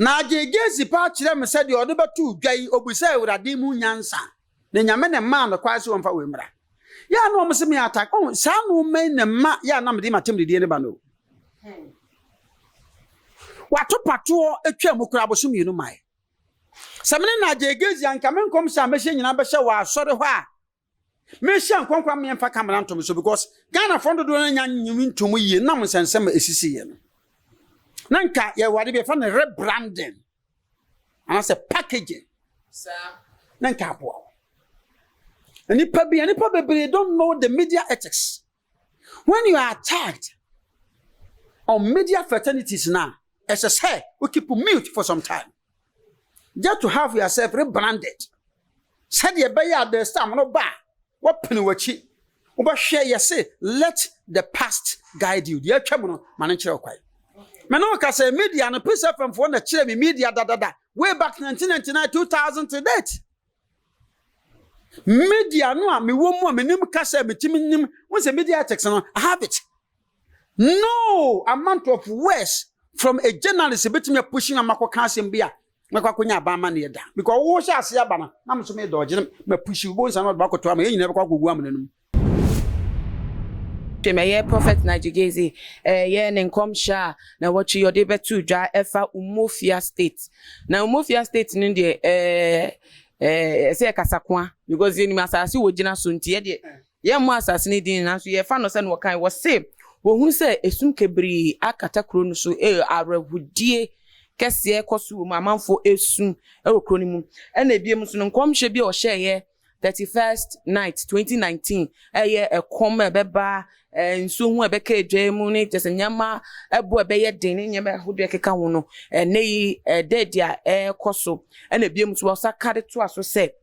Na Gaisie pa kire me said you betu dwai obusa Awurade mu nyansa. Na nyame ne ma no kwa so mfa we mra. Ya no mo se me attack. Oh, sa no men ne ma ya na me de matem de ne ba no. Wato pato atwa mu kura boso mienu mai. Samene na Gaisie anka me nkom sha me hye nyina be hye wa asore ho a. Me hye nkonkwa me mfa camera ntom so because Ghana fondo do nya nyimi ntom yie na mo sensem esisi ye no. Nanka ye wade be fa ne rebranding. And say packaging. Sir. Nanka abo. Nipa be don't know the media ethics. When you are attacked on media fraternities now, as I say, we keep mute for some time. Just to have yourself rebranded. Said ye be ya the stam no ba. What penny wachi? Oba share ye say, let the past guide you. The chamono managerial kwai. Menoka say media and piece up from phone the me media way back 1999 2000 to date. Media no me wo mo me nim kasa me timi nim won say media text no I have it. No amount of words from a journalist betimi pushing amako kansem bia mekwakonya ba ma ne da because wo sha ase aba na me so me dodge me push you bo san no ba ko to am yin na be kwa gogu am nanum. Ye prophet Nigel Gaisie ye ne nkom sha na wachi yode betu dwa efa Umofia state na Umofia state ni de say kasakwa because ye ni asase wo gina so ntie de ye mo asase ni din na so ye fa no se no kan wo se wo hu se esum kebri akata kro no so arahudie kese ekoso mu amanfo esum wo kro ni mu na ebiem so no nkom hye bi o hye ye 31st night 2019 ekom beba nso hu ebeka edwa mu ni tese nyama ebo ebeye den ni nyama hodo ekeka ho no nei dedia ekoso na ebiem so osakade to aso se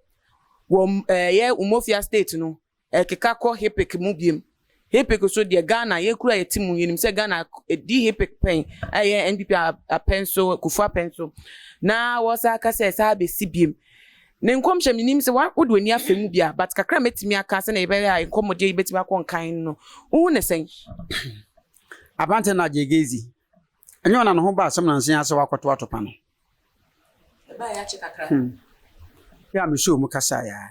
wo ye Umofia state no ekeka ko hepek mu biem hepek so de Ghana ye kura yetimu yinim se Ghana di hepek pen NPP a penso kufa penso na wosaka se sa be sibiem ne nkom hye minim se wa wodo ani afemu bia but kakra metimi aka se na ibere a nkomode betimi akon kan no wo ne sen Abante na Gaisie enyo na no ho ba asem na nsen ase wakoto atopa no ba ya che kakra ya me show mu kasa ya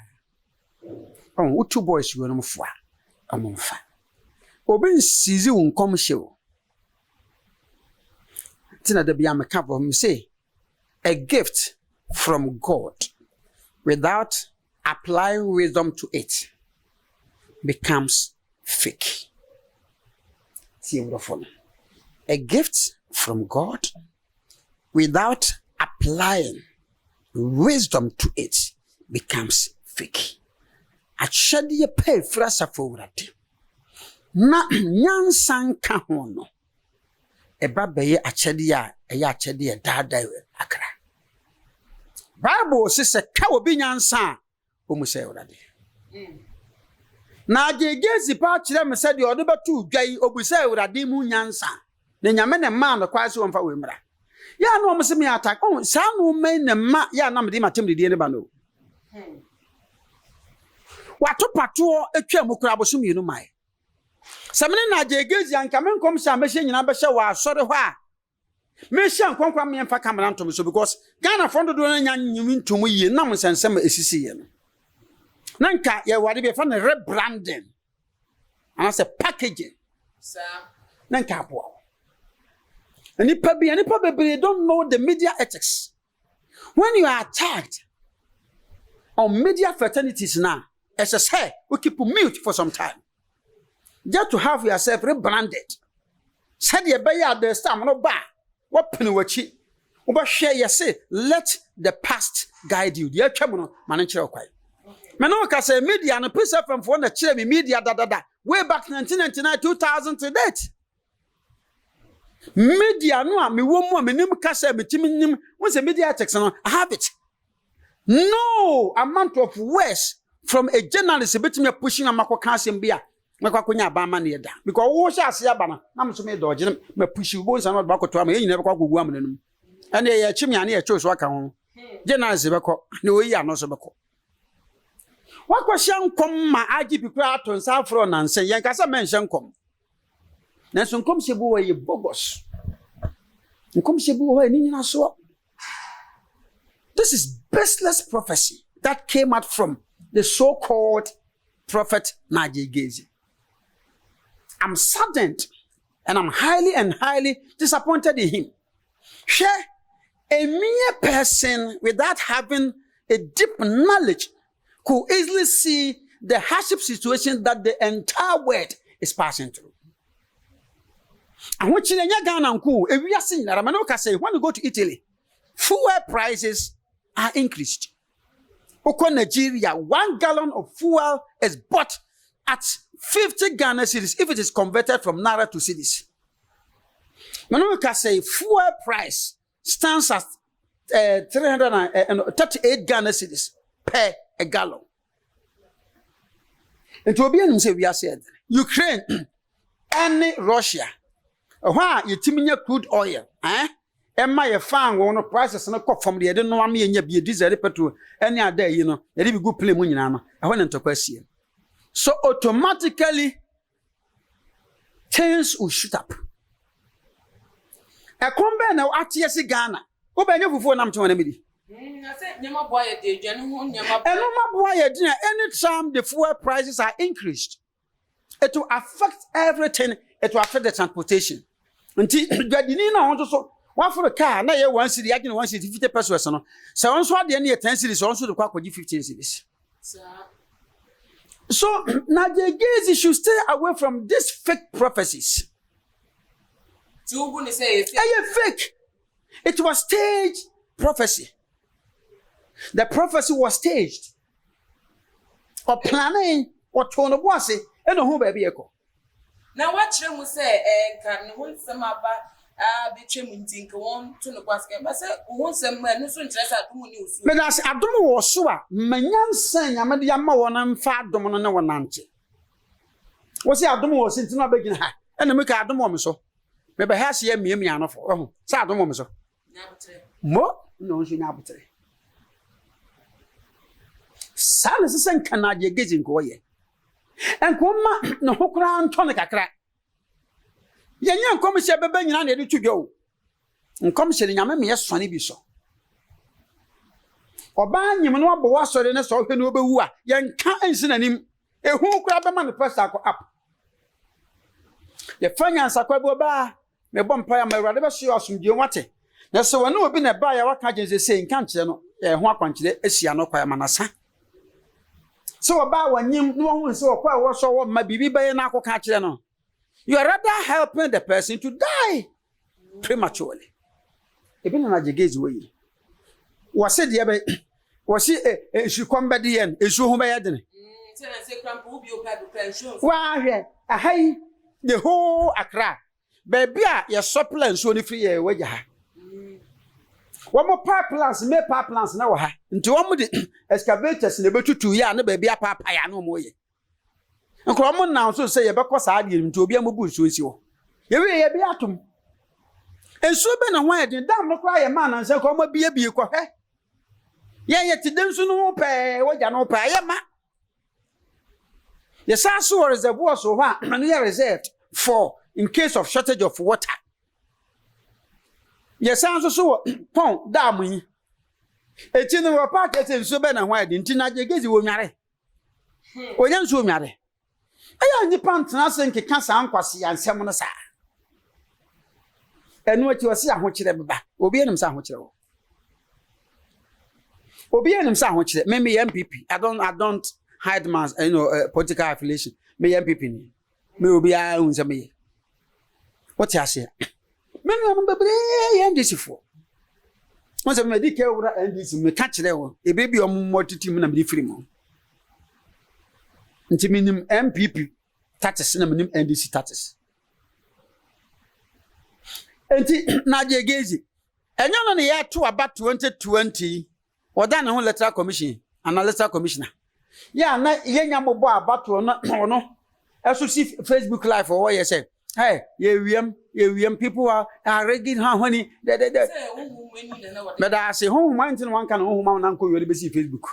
utu boys we no mfoa amomfa obi nsizi wo nkom hye wo tina da bia me ka bo me say a gift from God without applying wisdom to it becomes fake. A gift from God without applying wisdom to it becomes fake. Achadi ye pay frasa forward. Na nyansan ka ho no. Eba beye achadi ya dada akra. Bible says ka obi nyansa o mu say Awurade. Na Gaisie pa kire me said you betu dwai obusa Awurade mu nyansa. Na nyame ne ma no kwa so mfa we mra. Ya no mo se me attack. Oh, sa no men ne ma ya na me de matem de ne ba no. Wato pato atwa mu kura boso mienu mai. Samene na Gaisie anka me nkom sha me hye nyina be hye wa asore ho a. Me hye nkonkwa me mfa camera ntom so because Ghana fondo do nya nyimi ntom yie na mo sensem esisi ye no. Nanka ye wade be fa ne rebranding. And say packaging. Sir. Nanka abo. Nipa be don't know the media ethics. When you are attacked on media fraternities now, as I say, we keep mute for some time. Just to have yourself rebranded. Said ye be ya the stam no ba. What penny wachi? Oba share ye say, let the past guide you. The chamono managerial kwai. Menoka say media and piece up from phone the chire me media way back 1999 2000 to date. Media no me wo mo me nim kasa me timi nim won say media text no I have it. No amount of words from a journalist betimi pushing amako kansem bia mekwakonya ba ma ne da because wo sha ase aba na me so me dodge me push you bo san no ba ko to am yin na be kwa gogu am nanum ene ye chimi ane ye choso aka ho journalist be ko ne oyi ano so be ko wakwa shankom ma agibi kura aton sa afro na nse yen kasa men shankom na so nkom sebu wo ye bogos nkom sebu wo ni nyina so This is baseless prophecy that came out from the so-called prophet Nigel Gaisie. I'm saddened and I'm highly disappointed in him. Share a mere person without having a deep knowledge could easily see the hardship situation that the entire world is passing through. And when you go to Italy, fuel prices are increased. Oko Nigeria, 1 gallon of fuel is bought at 50 Ghana cedis if it is converted from Naira to cedis. Manoka say fuel price stands at 338 Ghana cedis per a gallon. And to be able to say, we are said Ukraine and Russia. Why you timinya crude oil, Emma ye fan one prices and a cup from the other no me and be diesel petrol any other, you know, a really good play money. I went into question. So automatically things will shoot up. A combat now at yes Ghana. Open your phone I'm to an immediate. I said, Yama boy, anytime the fuel prices are increased, it will affect everything, it will affect the transportation. Until you know, also. One for a car, now you 1 city, I can 1 city, 50 pesos. So on swat the end 10 cities, also the quack 15 cities. So Nigel Gaisie should stay away from these fake prophecies. So when say fake. It was staged prophecy. The prophecy was staged. Or planning or tone of was it, and who baby echo. Now what you say, can win some about. Between think one to the basket, but say, once a man who's interested at news. But as I don't know, so Manyan saying, I'm a Yamawan and fat domino no one auntie. Was the Adam was into no beginning, and the make Adam woman so. Maybe has ye me enough for oh, Sadom woman so. More no, she now betray. Silas and Canada gazing go ye. And come no hook round tonic crack. Yan come share bebe nyina na edu tudwo. Nkom share nyame me yesone bi so. Oba nyim no abo wasore ne so hwe no obewu a yenka ansi nanim. Ehu kura be man press akọ up. Ye fanya ansakwa bi oba me bom pa ya ma awurade be so asomdie wate. Na so wona obi na ba ya waka gense sei nka nkire no ho akwankire asia no kwa ya manasa. So oba wanyim no ho nse okwa wo so wo ma bibi be na akọ kire no. You are rather helping the person to die prematurely. Even in Nigel Gaisie way. Was it the was it she come by the end? Is who by the why the whole Accra. Baby, your supplements only free away. One more pipelines, me pipelines now. Into one with the excavators in the boat 2 years, no baby, a papa, no more. And common now so say because I didn't to be a mobus with you. You will be atom. And so been a word and damn no cry a man and say, come be a be a coffee. Yet to them soon no pay what you know pay ma. The Sasso reservoir so what and we are reserved for in case of shortage of water. Yes, sounds so pon damn me. A general packet in so been a word in Nigel Gaisie will marry. Or young so marry. I am the pants and cancer unquasi and salmon. And what you see, I want you to be obey them sandwich. Obey them sandwich, maybe MPP. I don't hide my political affiliation. May MPP. May be I own some me. What I say? Maybe I'm a this for. Once a medical and this may catch there, a baby on more to team and be free more. Nti minim MPP taxes na minim NDC taxes. Nti Nigel Gaisie enyo no ne ya to about 2020 oda ne ho electoral commission and electoral commissioner. Ya na yenya mobo about no eso see Facebook live for what you say. Hey, ye people are rigging how honey. But I say who mind one can who man anko you be see Facebook.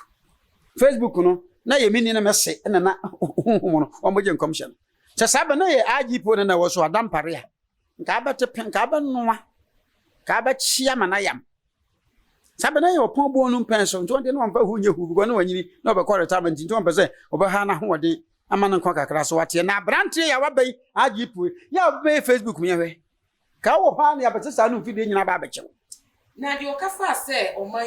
Facebook no na ye mini na messe na na omoje commission se sabe na ye agipo na wo so adam pare a nka abete nka abanwa ka ba chia manayam Sabena your pon bonum pension, 21 who knew who go no any, no but retirement in 2%, over Hannah Howdy, a man and cocker class what ye now brandy, I will be, I jeep with, ya be Facebook me away. Cow honey, but this I know feeding in a barbecue. Now, your cafa say, or my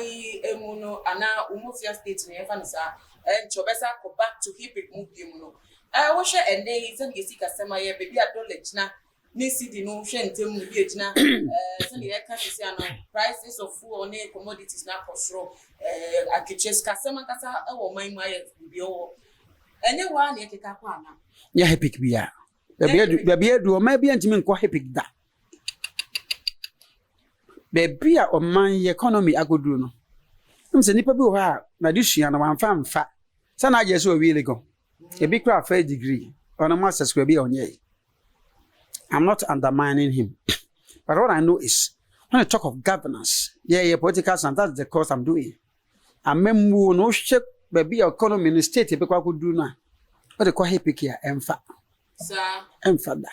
emuno, and now Umofia State in Evansa, and Chobesa go back to hip it muno. I wish a day is and you see customer, baby, I don't let now. Nisi the notion to move now. Send prices of food or commodities now control. I could just customer or my bio. Anyone, you take up one. Yeah, happy beer. The beer do maybe and mean quite happy that. Baby or my economy I could do no. I'm saying people who are Nadisha and one farm fat. Some I just so really go. A big craft fair degree on a master's will be on ye. I'm not undermining him. But what I know is when I talk of governance, political and that's the course I'm doing. I remember no shake baby economy in the state because I could do now. What they call happy here, emfa. Sir, emfa da.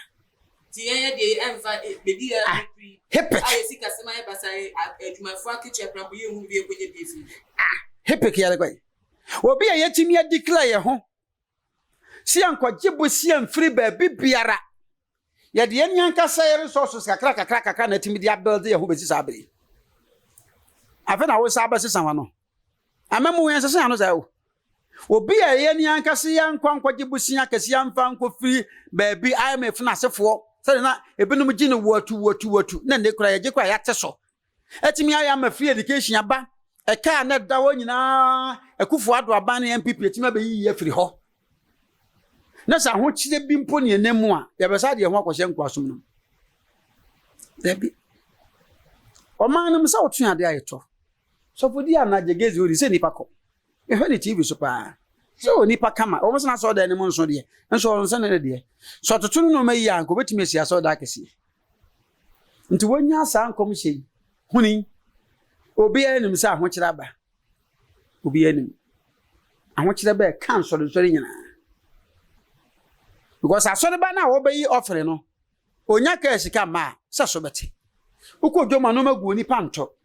The emfa baby happy. I see customer but I my fucking check from you who be a good busy. Happy here the way. Will be a yet me declare home. See uncle Jibusi and free baby biara. Yet the Yanka say resources a crack and timid build there who is sabri. I think I was sabbath someone. I remember when I said, will be a Yanka see young Quanqua Jibusia Cassian Fanco free baby. I am a fnass for. So not a benumagina word to, then they cry a jacqua at so. At me, I am a free education about a car net dawina, a kufuadwa bani and people, it may be a free ho. Nasa hochi de bimpo ne nemu a ya besa de ho akose nkwasom no debi o man no sa otu ade ayeto so fodi anaje Gaisie ori se nipa ko e hwe ni TV so pa so nipa kama o mso na so da ne mo nso de nso nso ne de so totu no mayi anko betimi sia so da kese nti wonya asa ankom hye huni obi anim sa ho kira ba obi anim ahwo kira ba kan so de nyina. Because I saw the banner obey offering no. Onyaka esika ma sa so beti. Uko dwoma no magu ni panto.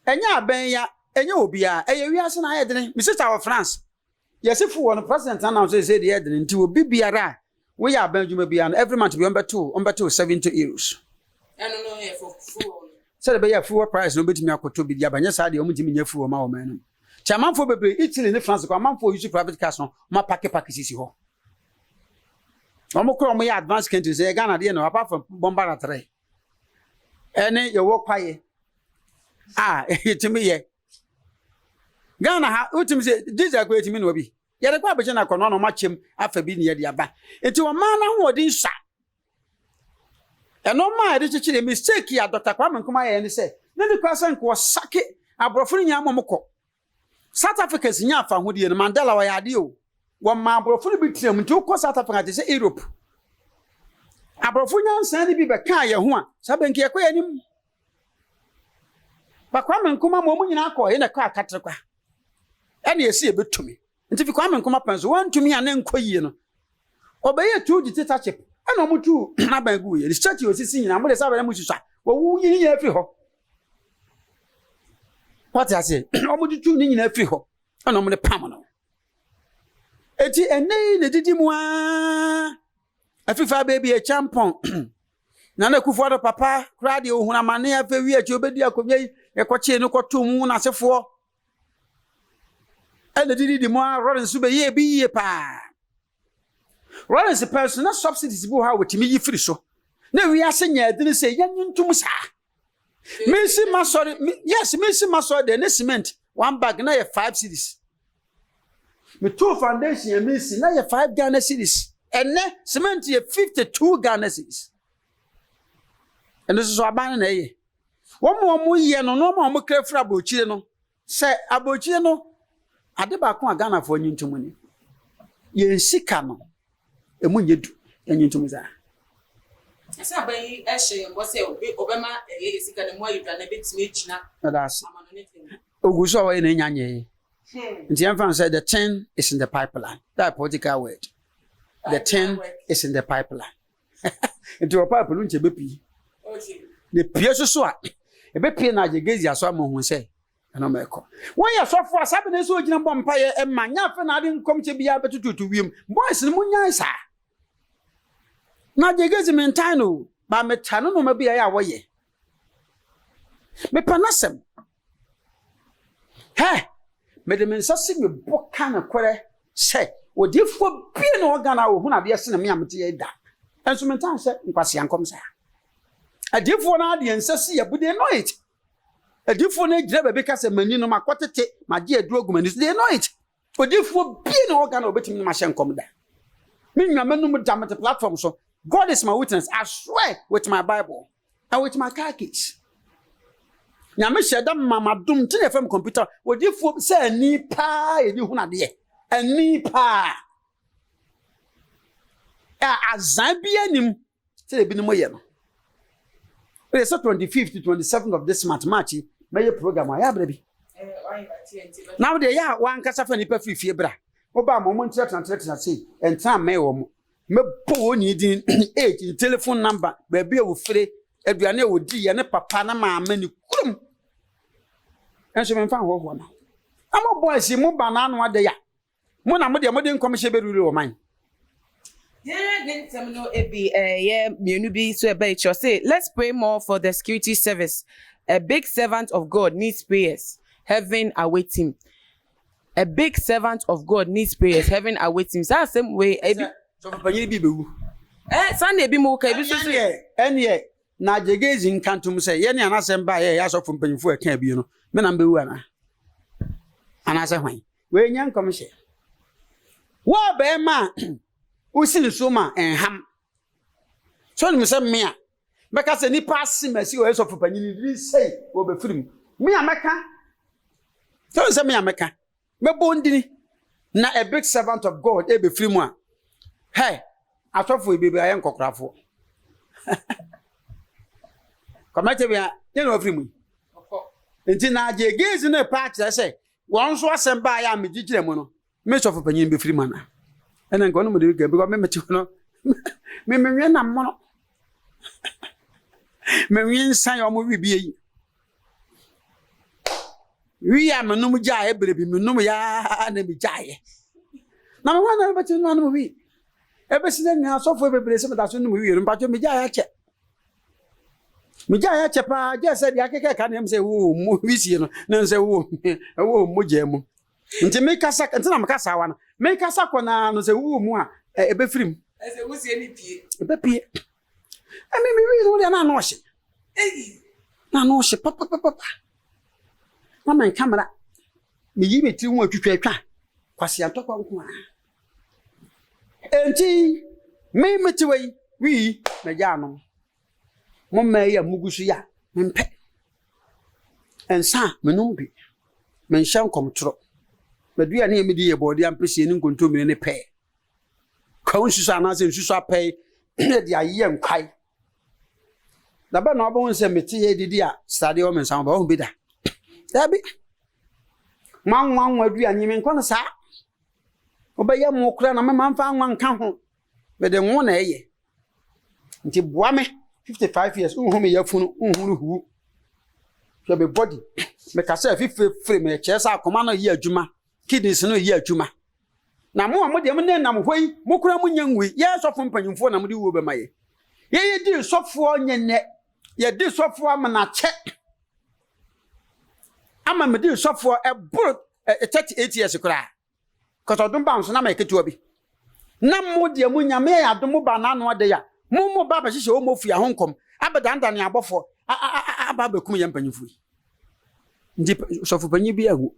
Enya ben ya enya obi a eye wiase na ayedene. Mi sister of France. Yesifu won president announce say the ayedene nti obi biara we ya ben dwuma bia no every month be on beto 70 euros. No for full. Say be ya full price no betimi akoto bi dia banya sa de omutimi nya full ma o man no. Chamanfo bebre Italy ni France ko amanfo use private cars no ma pack sisi ho. Omokro mo ya advanced countries e Ghana de no apart from bombara 3 ene ye wo kwaye etimi ye Ghana ha utimi se diesel ko etimi no bi ye de kwa abeje na kono no machem afa bi ne ye de aba enti o ma na ho odin sha eno ma de chichire mistake ya Dr. Kwame Nkrumah ye ne se ne de kwa san ko sake abrofo nya momko South Africa sinya afa ho de no Mandela wa ya de o One man brofo bi tiam nti ko South Africa te se Europe abrofo nyansa ni bi be kan ye ho a sabenki ye ko yanim ba Kwame Nkrumah mo nyina akọ ye na ka akatrekwa ene esi ebetumi nti fi Kwame Nkrumah penso wantumi ane nkọ yie no obeye tu dictatorship ene omutu na bangu ye research osisi nyina mo de sabe na mususa wo wu yin ye afri ho what I say omutu tu ni nyina afri ho ene omo de pam no eti ene ne didi mu a afifa baby a champion na na kufuado papa krade ohuna mane afa wi achi obedi akobia ekoche no kotum na sefo ene didi mu a Lawrence be ye bi ye pa Lawrence personal subsidies bu ha wetimi yi free so na wi asenya adini se yanuntum sa Messi masori yes Messi masori de ne cement one bag na ye 5 cedis me two foundation ye Messi na ye 5 Ghana cedis ene cement ye 52 Ghana cedis ene so aban na ye wo ye no no mo krefra abochire no se abochire no ade ba ko Ghana fo nyintum ni ye nsika no emu nyedu nyintum za esa ban ehye mbo se obema ye sika ne mo ayudwa na betime china that's oguso wa ne nyanye nti am fan say the 10 is in the pipeline that political word the 10 is in the pipeline into a pipeline nche bepi okay the pie so a e bepi na je Gaisie aso amho say ana meko when ya so for asabe na so gina bom pa ye emma nya fe na ade nkom che bia betututu wiem boys ni munya isa na je Gaisie mentan no ba metano no ma bia ya wo ye me panasem he me de mensase me boka na kwere se odifo bia na ogana wo hu na de se na me amte ye da enso mentan se nkwase ankom sa adifo na de ensase ya bude no it adifo na gira bebe ka se mani no makotete maje aduro gumani they know it odifo bia na ogana obetimi ma hye nkom da me nwama no mu damate platform so God is my witness. I swear with my Bible and with my car keys. Nyame sheda mama dum tin FM computer. Odifo say ni pa edi hu na de. Ani pa. Azan bi anim. Say ebi no ye no. It's 25th to 27th of this month March. May program ya bra bi. Now they ya wan kasa fa ni pa fifie bra. Oba mo mo ntira say entra me wo mo. Me po ni din age telephone number baby wo fere aduane wo di ye ne papa na maama ni kurum enso me fa ho na amo boys mu banana ade ya mo na mo de nkom hye beruri wo man no ebi mienu bi so ebe cho say let's pray more for the security service. A big servant of God needs prayers, heaven awaits him. A big servant of God needs prayers, heaven awaits him. So same way ebi so panyi bi bewu Sunday bi mo ka bi so ene na je Gaisie nkantum se ye ne anasem ba ye ya so mpanyifo e kan bi no me na bewu ana se hwan we nya nkom hye wo be ma usin so ma enham so ni se me a beka se ni pass masi o so panyi ni sei wo be firim me ameka so se me ameka me bondini na a big servant of God e be firim a hey, asofo ebebe ayen kokkrafo. Komete bia, ye no afri mu. Enti na je Gaisie na pa kire se, won so asem ba ya me gigire mu no. Me sofo panyin be firi mana. Ena nko no mo de ga because me meti no. Me nwe na mo no. Me nwe nsan yo mo wi bie yi. Wi ya me no mu ja e berebi me no mu ya na bi ja ye. Na me wana be ti no na mo wi. Ebe sine nya sofo bebere se meta so no wi mpacho me ja ya che. Me ja ya che pa je se dia keke ka na em se wo mo wisi no na se wo mo je mu. Nti me kasa nti na me kasa wa na. Me kasa ko na no se wo mu a ebe firim. Ese wusie ni pie. Ebe pie. Me wi no dia na no hye. Na no hye papa. Na man camera. Me yi beti wo atwitwa kwase antokwa nko a. Enti me metiwe wi me ja no mo me ya mugusu ya mempe ensa me no bi me nhyan komtro me dua ne emedi ye body ampese ni nkonto mi ne pe kwa nsusu anase nsusu apai de aye nkwai da ba na obo nse meti ye didi a stade o me nsan ba o bi da bi manwa dua nyi me nkɔ no sa obeye mo kura na me manfa anwa nka ho me de ngo na eye nti boa me 55 years unhu me yafunu unhu hu so be body me ka say free me chesa akoma no ye adwuma kidneys no ye adwuma na mo de me nam hoi mo kura mo nyanwi ye sofo mpanyimfo na mo de wo be maye ye di sofo nyenne ye di sofo amana che ama me di sofo eburu 38 years kura cause odum bounce na make to bi na mo de mo nyame ya adum ba na no de ya mo ba ba hihye o mo fia honkom abadanda ne abofo aba ba kum ye mpanyimfo ndi sofo panyi bi ahu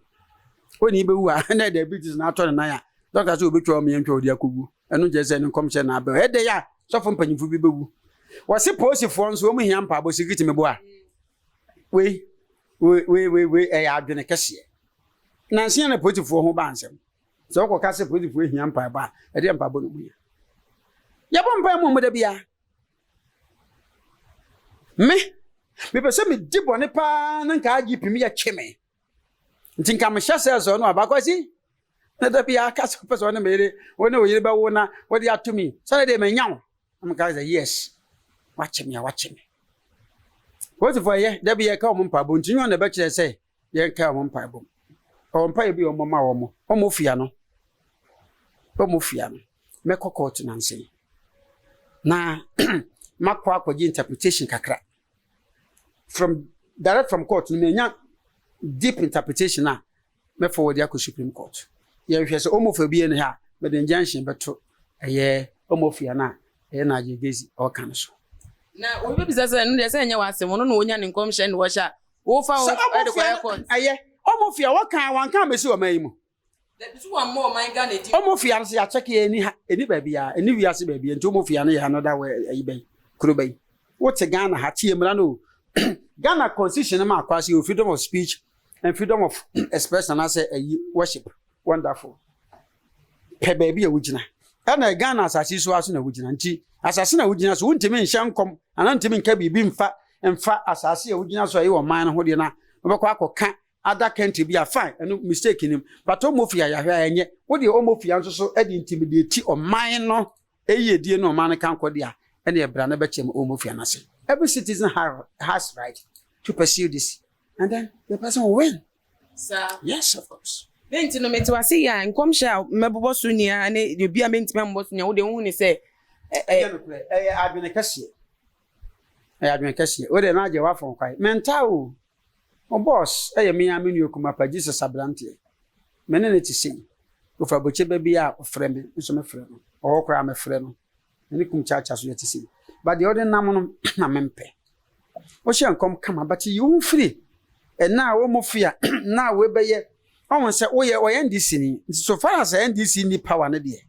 oni be wu a na de bitis na ato na ya doctor say obetwa o me ntwa odi akogu eno je se ne nkom hye na aba e de ya sofo mpanyimfo bi be wu wose posifo nso o mu hia mpa bo security me bo a we e ya adwene kese na nsia na posifo ho ba ansem so ko ka se posifo hia mpa ba e de mpa bo no mu ya ya bo mpa mu da bia me pese me dibo ne pa na nka agi pimi ya cheme nti nka me hyase so no abakwasi na da bia ka so pese no mere woni oyire ba wo na wo de atumi so na de me nyawo am ka say yes watch me posifo ye da bia ka o mpa bo nti nyo na be kire say yen ka mo mpa bom o mpa bi o mo ma wo mo fia no me court na nse na makwa akwaji interpretation kakra direct from court me nya deep interpretation na me forward ya ko Supreme Court ye hwe se omofa bi ene ha me de injunction beto eye omofia na Nigel Gaisie o kan so na obi bi sase no de se nya wasem no onya ne commission wo sha wo fa wo de kwa court eye omofia wo kan wan kan mesi o mai mu da bisu wan mo man ga na di omofia se ya check ye eni ba bia eni wiase ba bia nti omofia no ye another way ayi bai kuro bai wo te Ghana ha tie mra no Ghana constitution ma akwase o freedom of speech and freedom of expression as a worship wonderful pe baby e wugina na Ghana asase so aso na wugina nti asase na wugina so wuntimi nhyankom ana ntimi nka bibi mfa asase e wugina so ayi wo man no ho de na obekwa akoka other country be a fine and mistake him but omofia ya hwa enye wo de omofia nso so e de intimidate o man no eyedie no man kan kode a ene ebra na be chem omofia na se every citizen has right to pursue this and then the person will win. Sir. Yes, of course. Benti no meti wase ya nkomhya mebobo so nia ne de bia menti mebobo so nia wo de hu ni se adwene kase o de na je wa fon kwai menta o boss me amenu okuma pa Jesus abrante me ne ti sei o fa boche ba bia o frɛ me so me frɛ no o kra me frɛ no ne kum cha so yeti sei but the other nam no na mempe o hye nkom kama but you free and now wo mofia na we beye on say wo ye NDC ni so far as NDC ni power na de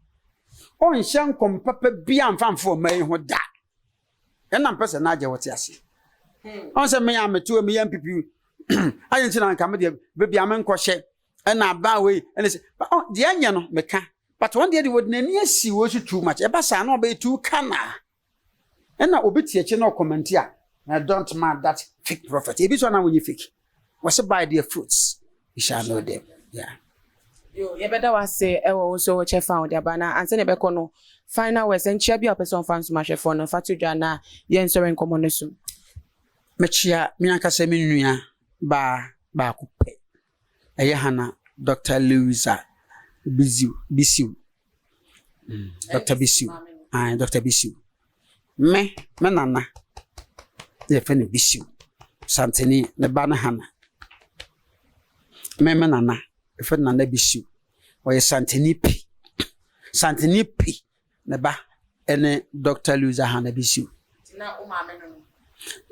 on hye nkom papa bia mfamfo mai ho da and na mpese na je wote ase on say me ametu me MPP ayentina nka me de bia me nkɔhye na ba we and say de anya no meka but one day the would nani asi wo too much e ba sa na obe too kana and na obi tie che na comment a I don't mind that fake prophet. If it's one when you fake, what's by their fruits? You shall know them. Yeah. Yo, you better was say, also chef found their banner and send a becono. Final words and cheer your person fans mash for no fatu jana, yen so in common soon. Mechia, Mianka Seminia, ba coupe. A Yahana, Dr. Louisa Bisu. Dr. Bisu. Dr. Bisu. Me, Manana. Ye fene Bisu Santini ne bana hana me nana e fene nana Bisu o ye Santini pi ne ba ene Dr. Louisa Hana Bisu na o ma me no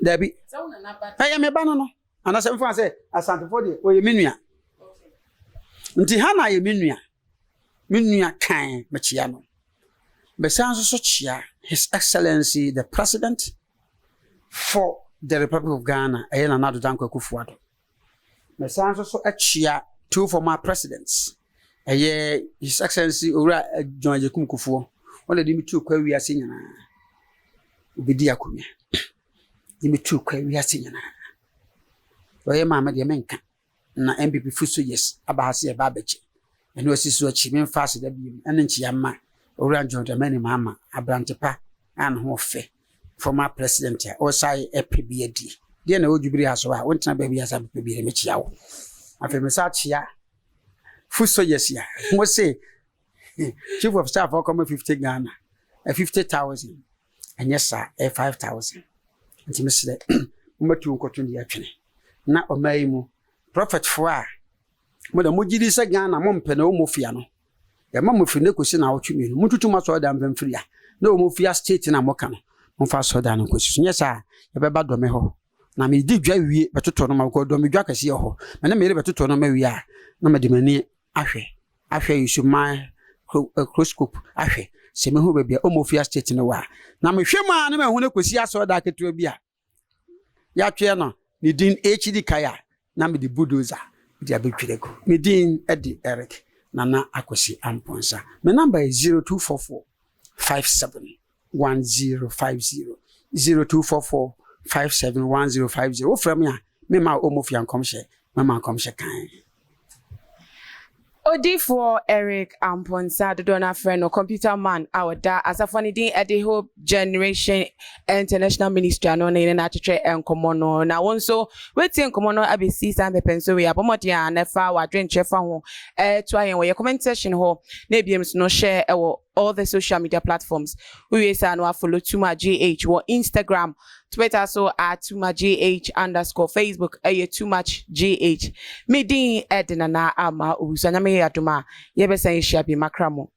dabi sa una na ba aye me bana no ana se mfa se asantefo de o ye menua nti Hana ye menua kan me chia no be sanso so chia His Excellency the President for the Republic of Ghana, Ayana Nadu Danko Kufuado. Mesanso so achia two former presidents. Aye, His Excellency Ura John Jakum Kufuo. Only dimi two kwa we are singing. Ubidia kumya. Dimi two kwa we are singing. Oye mama de menka. Na MPP fuso yes. Abahasi babeche. And was so achieving fast the beam. And then Chiama. Ura John Jamani mama. Abrantepa. And ho fe. Former president or say a PBD. Dear no jubri aso a won't na baby as a PBD me chia wo. Afi me sa chia. Fuso yes ya. Mo say chief of staff for come 50 Ghana. 50,000. And yes sir, 5,000. Nti me say mo matu nkoto ndi atwene. Na o mai mu prophet fo a mo da mo gidi se Ghana mo mpe na o mo fia no. Ya ma mo fi ne kosi na wo twemi no. Mo tutu ma so da mfamfiri a. Na o mo fia state na mo ka no. Mfa so da no kosi nya sa ye be ba do me ho na me di dwa wie betoto no ma ko do me dwa kase ho me na me re betoto no ma wie a na me de mani ahwe yisu my microscope ahwe se me ho ba bia omofia state no wa na me hwe ma na me ho ne kosi aso da keto bia ya twe no ni din HD kaya na me di bulldozer di abetwereko me din Eddie Eric nana akosi amponsa me number is 0244 57 1050 0244 571050 wo from ya me ma omofia nkomhye me ma nkomhye kan Odi for Eric Amponsa Dodona friend or computer man our da as a funny day at the Hope Generation International Ministry no na na cheche enkomono na wonso wetin enkomono abesi san be penso we abomodia na fa wa dwen chefa ho to ayen we comment section ho na biem no share all the social media platforms. We say no follow Tuma GH or Instagram, Twitter so at Tuma GH _ Facebook Too Much GH. Me din Edna na ama usanyame yaduma yebesa shabi makramo.